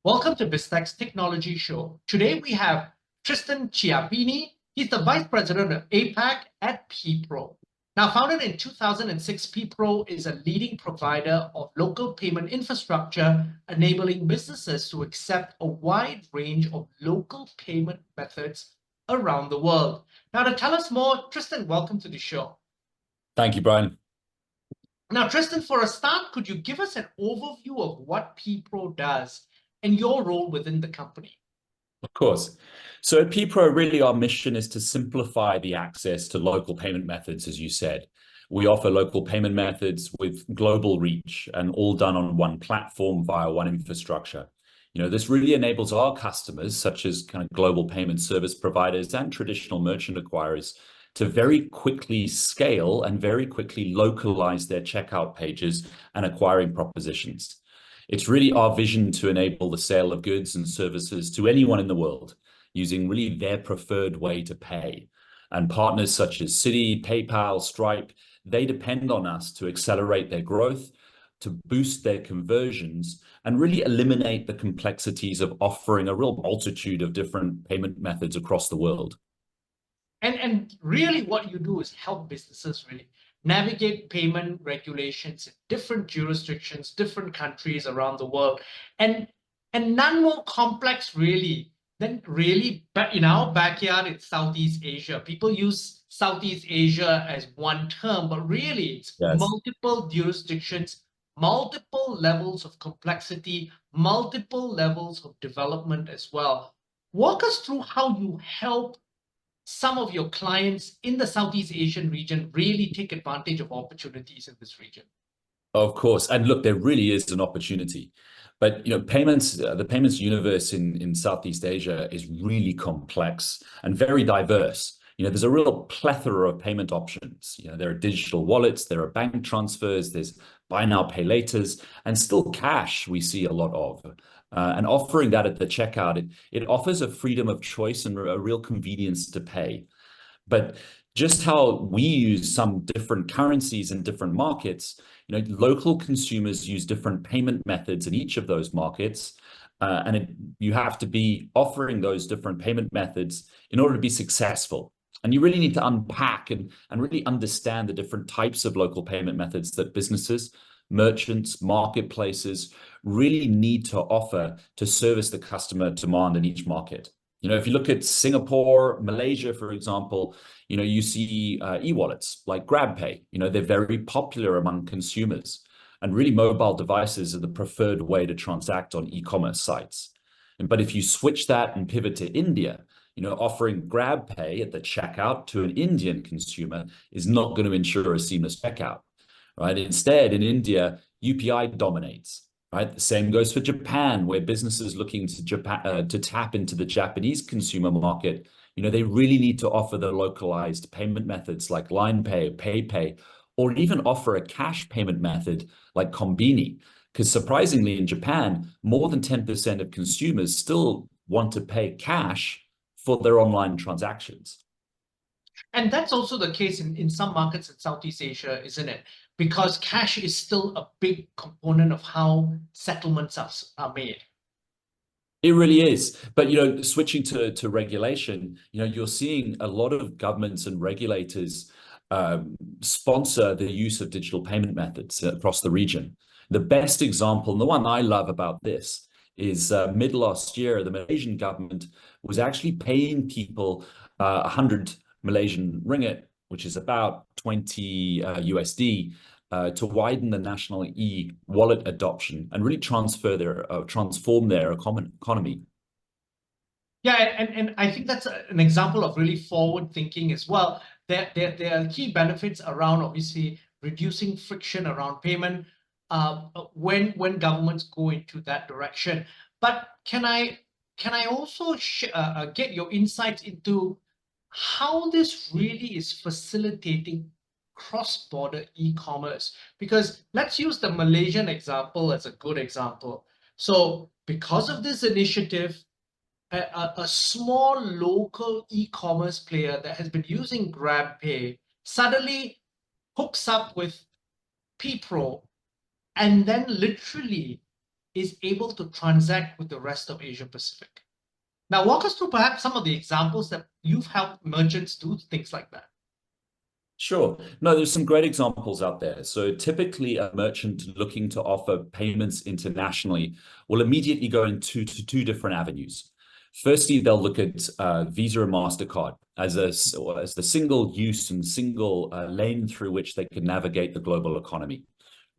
Welcome to BizTech's Technology Show. Today we have Tristan Chiappini. He's the Vice President of APAC at PPRO. Now, founded in 2006, PPRO is a leading provider of local payment infrastructure, enabling businesses to accept a wide range of local payment methods around the world. Now, to tell us more, Tristan, welcome to the show. Thank you, Brian. Now, Tristan, for a start, could you give us an overview of what PPRO does and your role within the company? Of course. So at PPRO, really our mission is to simplify the access to local payment methods, as you said. We offer local payment methods with global reach and all done on one platform via one infrastructure. This really enables our customers, such as kind of global payment service providers and traditional merchant acquirers, to very quickly scale and very quickly localize their checkout pages and acquiring propositions. It's really our vision to enable the sale of goods and services to anyone in the world using really their preferred way to pay. And partners such as Citi, PayPal, Stripe, they depend on us to accelerate their growth, to boost their conversions, and really eliminate the complexities of offering a real multitude of different payment methods across the world. And really what you do is help businesses really navigate payment regulations in different jurisdictions, different countries around the world, and none more complex really than really in our backyard in Southeast Asia. People use Southeast Asia as one term, but really it's multiple jurisdictions, multiple levels of complexity, multiple levels of development as well. Walk us through how you help some of your clients in the Southeast Asian region really take advantage of opportunities in this region. Of course. And look, there really is an opportunity. But payments, the payments universe in Southeast Asia is really complex and very diverse. There's a real plethora of payment options. There are digital wallets, there are bank transfers, there's buy now, pay laters, and still cash we see a lot of. And offering that at the checkout, it offers a freedom of choice and a real convenience to pay. But just how we use some different currencies in different markets, local consumers use different payment methods in each of those markets. You have to be offering those different payment methods in order to be successful. And you really need to unpack and really understand the different types of local payment methods that businesses, merchants, marketplaces really need to offer to service the customer demand in each market. If you look at Singapore, Malaysia, for example, you see e-wallets like GrabPay. They're very popular among consumers, and really mobile devices are the preferred way to transact on e-commerce sites. But if you switch that and pivot to India, offering GrabPay at the checkout to an Indian consumer is not going to ensure a seamless checkout, right? Instead, in India, UPI dominates. Right. The same goes for Japan, where businesses looking to tap into the Japanese consumer market, they really need to offer the localized payment methods like Line Pay, PayPay, or even offer a cash payment method like Kombini. Because surprisingly, in Japan, more than 10% of consumers still want to pay cash for their online transactions. And that's also the case in some markets in Southeast Asia, isn't it? Because cash is still a big component of how settlements are made. It really is. But, switching to regulation, you're seeing a lot of governments and regulators sponsor the use of digital payment methods across the region. The best example, and the one I love about this, is mid last year, the Malaysian government was actually paying people 100 Malaysian ringgit, which is about 20 USD, to widen the national e-wallet adoption and really transform their economy. Yeah, and I think that's an example of really forward thinking as well. There are key benefits around obviously reducing friction around payment when governments go into that direction. But can I also get your insights into how this really is facilitating cross-border e-commerce? Because let's use the Malaysian example as a good example. So because of this initiative, a small local e-commerce player that has been using GrabPay suddenly hooks up with PPRO and then literally is able to transact with the rest of Asia Pacific. Now, walk us through perhaps some of the examples that you've helped merchants do things like that. Sure. No, there's some great examples out there. So typically a merchant looking to offer payments internationally will immediately go into two different avenues. Firstly, they'll look at Visa and MasterCard as the single use and single lane through which they can navigate the global economy,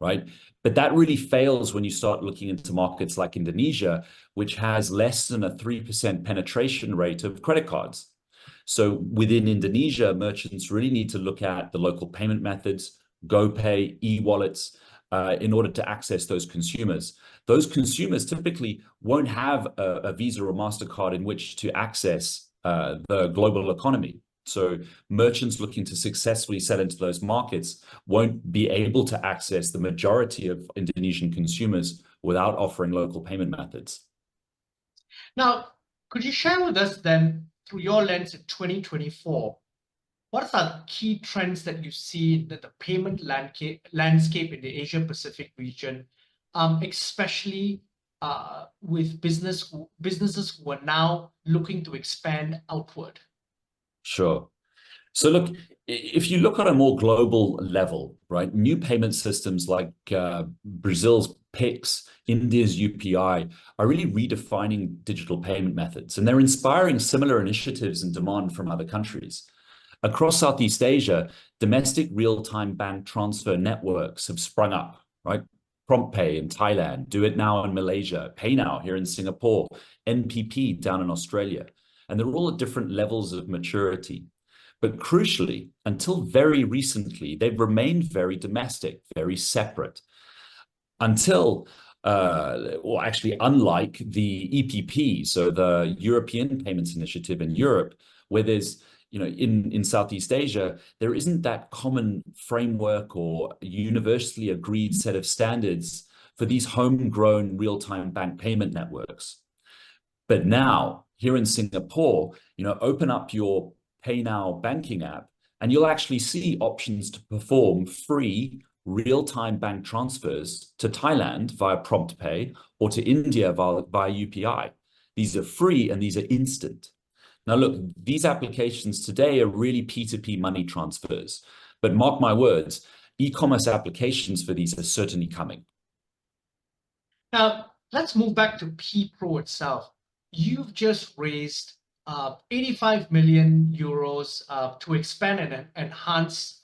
right? But that really fails when you start looking into markets like Indonesia, which has less than a 3% penetration rate of credit cards. So within Indonesia, merchants really need to look at the local payment methods, GoPay, e-wallets, in order to access those consumers. Those consumers typically won't have a Visa or MasterCard in which to access the global economy. So merchants looking to successfully sell into those markets won't be able to access the majority of Indonesian consumers without offering local payment methods. Now, could you share with us then, through your lens in 2024, what are the key trends that you see in the payment landscape in the Asia Pacific region, especially with businesses who are now looking to expand outward? Sure. So look, if you look at a more global level, right, new payment systems like Brazil's Pix, India's UPI are really redefining digital payment methods, and they're inspiring similar initiatives and demand from other countries. Across Southeast Asia, domestic real-time bank transfer networks have sprung up, right? PromptPay in Thailand, Do It Now in Malaysia, Pay Now here in Singapore, NPP down in Australia. And they're all at different levels of maturity. But crucially, until very recently, they've remained very domestic, very separate. Until, or actually unlike the EPP, so the European Payments Initiative in Europe, where there's, in Southeast Asia, there isn't that common framework or universally agreed set of standards for these homegrown real-time bank payment networks. But now, here in Singapore, open up your Pay Now banking app, and you'll actually see options to perform free real-time bank transfers to Thailand via PromptPay or to India via UPI. These are free and these are instant. Now, look, these applications today are really P2P money transfers, but mark my words, e-commerce applications for these are certainly coming. Now, let's move back to PPRO itself. You've just raised 85 million euros to expand and enhance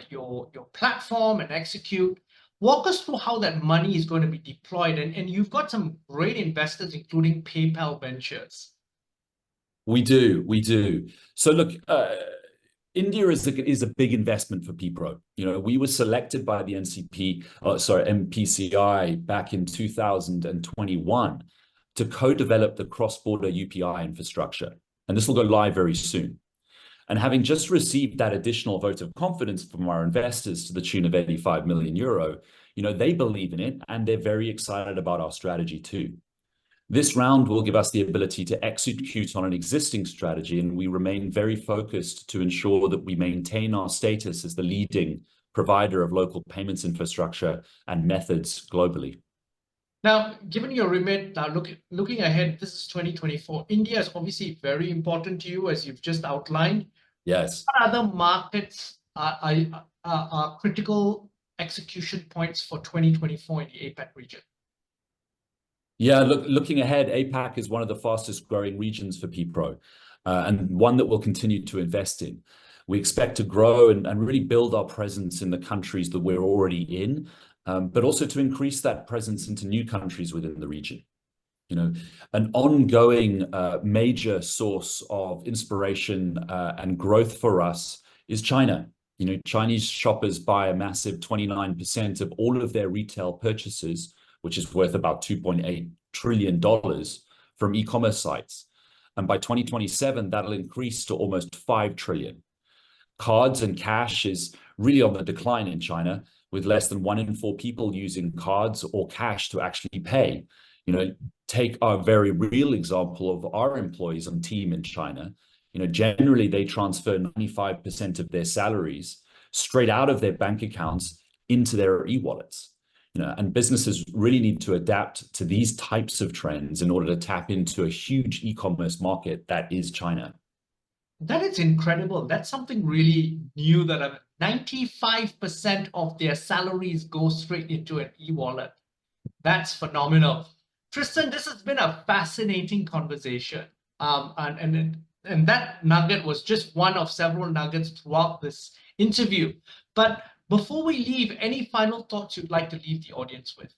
your platform and execute. Walk us through how that money is going to be deployed. And you've got some great investors, including PayPal Ventures. We do. So look, India is a big investment for PPRO. We were selected by the MPCI back in 2021 to co-develop the cross-border UPI infrastructure. And this will go live very soon. And having just received that additional vote of confidence from our investors to the tune of 85 million euro, they believe in it and they're very excited about our strategy too. This round will give us the ability to execute on an existing strategy, and we remain very focused to ensure that we maintain our status as the leading provider of local payments infrastructure and methods globally. Now, given your remit, looking ahead, this is 2024. India is obviously very important to you, as you've just outlined. Yes. What other markets are critical execution points for 2024 in the APAC region? Yeah, looking ahead, APAC is one of the fastest growing regions for PPRO, and one that we'll continue to invest in. We expect to grow and really build our presence in the countries that we're already in, but also to increase that presence into new countries within the region. An ongoing major source of inspiration and growth for us is China. Chinese shoppers buy a massive 29% of all of their retail purchases, which is worth about $2.8 trillion from e-commerce sites. And by 2027, that'll increase to almost 5 trillion. Cards and cash is really on the decline in China, with less than 1 in 4 people using cards or cash to actually pay. Take our very real example of our employees on team in China. Generally they transfer 95% of their salaries straight out of their bank accounts into their e-wallets. And businesses really need to adapt to these types of trends in order to tap into a huge e-commerce market that is China. That is incredible. That's something really new that 95% of their salaries go straight into an e-wallet. That's phenomenal. Tristan, this has been a fascinating conversation. And that nugget was just one of several nuggets throughout this interview. But before we leave, any final thoughts you'd like to leave the audience with?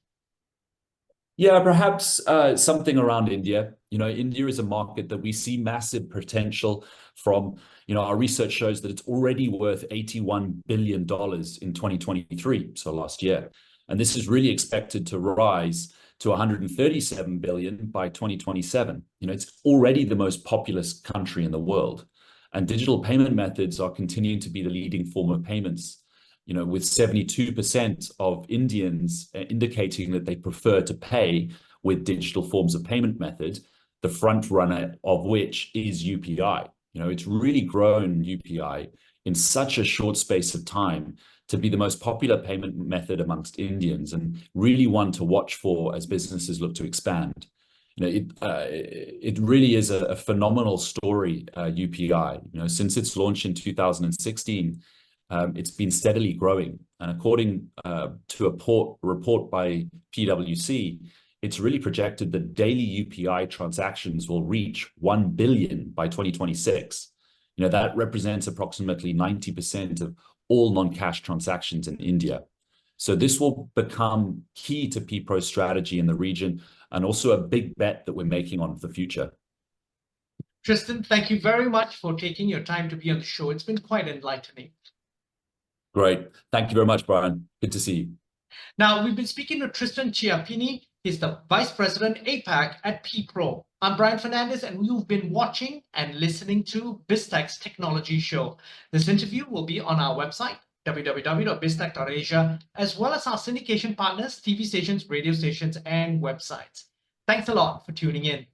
Yeah, perhaps something around India. India is a market that we see massive potential from. Our research shows that it's already worth $81 billion in 2023, so last year. And this is really expected to rise to 137 billion by 2027. It's already the most populous country in the world. And digital payment methods are continuing to be the leading form of payments. With 72% of Indians indicating that they prefer to pay with digital forms of payment method, the front runner of which is UPI. It's really grown UPI in such a short space of time to be the most popular payment method amongst Indians, and really one to watch for as businesses look to expand. It really is a phenomenal story, UPI. Since its launch in 2016, it's been steadily growing. And according to a report by PwC, it's really projected that daily UPI transactions will reach 1 billion by 2026. That represents approximately 90% of all non-cash transactions in India. So this will become key to PPRO's strategy in the region, and also a big bet that we're making on the future. Tristan, thank you very much for taking your time to be on the show. It's been quite enlightening. Great. Thank you very much, Brian. Good to see you. Now, we've been speaking to Tristan Chiappini. He's the Vice President APAC at PPRO. I'm Brian Fernandez, and you've been watching and listening to BizTech's Technology Show. This interview will be on our website, www.biztech.asia, as well as our syndication partners, TV stations, radio stations, and websites. Thanks a lot for tuning in.